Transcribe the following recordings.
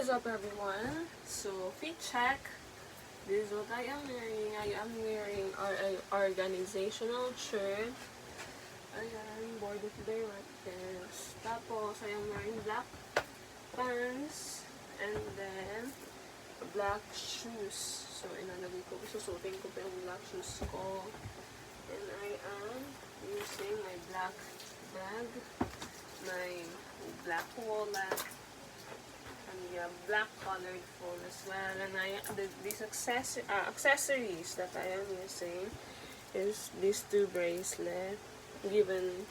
is up, everyone? So, fit check. This is what I am wearing. I am wearing our organizational shirt. Ayan, board of directors. Tapos, I am wearing black pants. And then, black shoes. So, inalagay ko. Susutin ko pa yung black shoes ko. And I am using my black bag, my black wallet, and yeah, black colored phone as well. And these accessories that I am using is these two bracelets given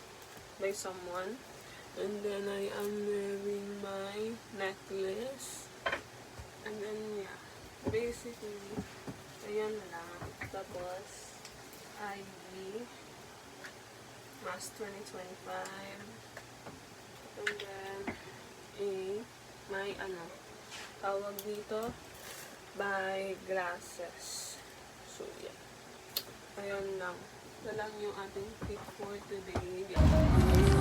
by someone. And then I am wearing my necklace. And then yeah, basically, ayan lang. Tapos, ID, Mass 2025. And then, may tawag dito, by glasses. So, yeah. Ayan lang. Ito lang yung ating pick for today.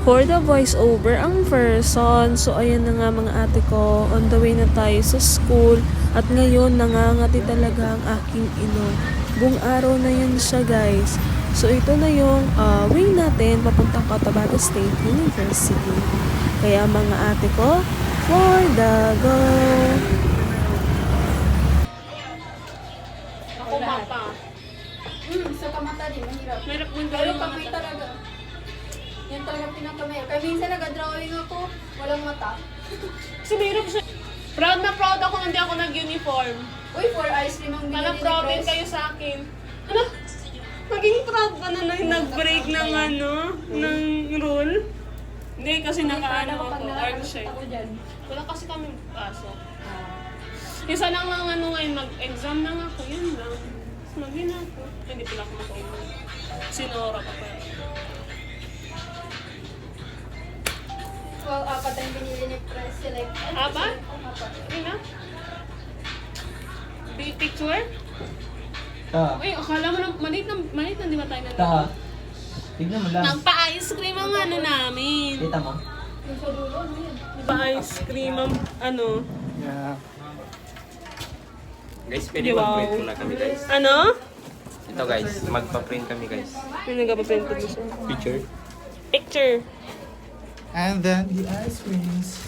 For the voiceover ang person. So, ayan na nga mga ate ko. On the way na tayo sa school. At ngayon, nangangati talaga ang aking ilong. Buong araw na yun siya, guys. So, ito na yung way natin papuntang Cotabato State University. Kaya mga ate ko, for the go! Ako mapa. Sa kamata din, mahirap. Mahirap mong Pero gawin pag may talaga, yan talaga pinakamahirap. Kaya minsan nag-drawing ako, walang mata. Kasi mahirap siya. Proud na proud ako hindi ako nag-uniform. Uy, for ice cream ang Kala binili ni proud din Chris. kayo sa akin. Ano? Maging proud ka na nag-break ng ng rule? Hindi, kasi nakaano ako, art siya. Ako dyan. Wala kasi kami pasok. Isa lang ang ngayon, mag-exam na nga ako, yun lang. Tapos mag-in ako. Ay, hindi pala ako mag-exam. Sinora ka pa. Well, apat ang binili ni Chris. Select. Apat? Apat. Ano na? Big picture? Uy, akala mo na, maliit na di ba tayo na Ta. Tignan mo lang. nagpa-ice cream ang namin. Kita mo? Yung sa dulo, ano yun? Nagpa-ice cream ang Yeah. Guys, pwede Wow. mag-print muna kami guys. Ano? Ito guys, magpa-print kami guys. Yung nagpa-print ko siya. Picture? Picture. And then the ice creams.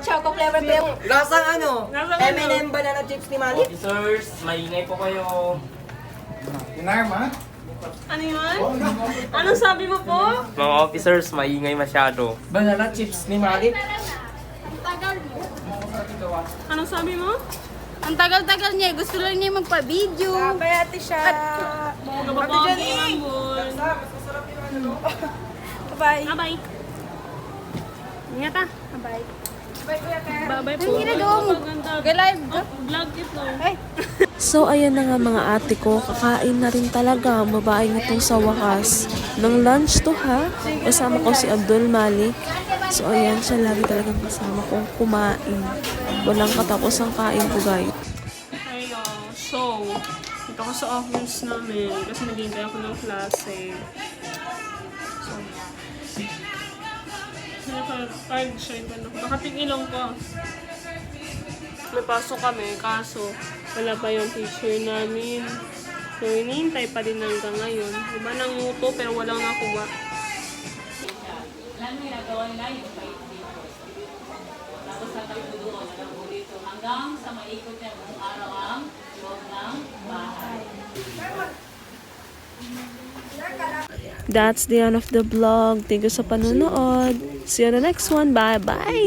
Choco flavor pa yung... Lasang ano? Lasang ano? M&M banana chips ni Malik. Officers, maingay po kayo. Inarma? Ano yun? Anong sabi mo po? Mga officers, maingay masyado. Banana chips ni Malik. Ang tagal mo. Anong sabi mo? Ang tagal-tagal niya. Gusto lang niya magpa-video. Kaya ate siya. Nagpapogi ang bull. Bye. Bye-bye. Ingat ah. Bye. Bye-bye po. Ang ginagawa mo? Ga-live ka? Vlog ito. Ay. So, ayan na nga mga ate ko. Kakain na rin talaga ang babae nitong sa wakas. Ng lunch to ha. Kasama ko si Abdul Malik. So, ayan siya lagi talagang kasama kong kumain. Walang katapos ang kain ko, guys. Ayo, so, dito ako sa office namin kasi naghihintay ako ng klase. So, naka-card siya yung ano. Nakating-ilong ko. May pasok kami, kaso wala pa yung teacher namin. So, hinihintay pa din hanggang ngayon. Iba nanguto pero walang nakuha. Alam mo ginagawa nila yung fight dito. Tapos tatakbo doon ng dito hanggang sa maikot niya buong araw ang loob ng bahay. That's the end of the vlog. Thank you sa panunood. See you on the next one. Bye-bye!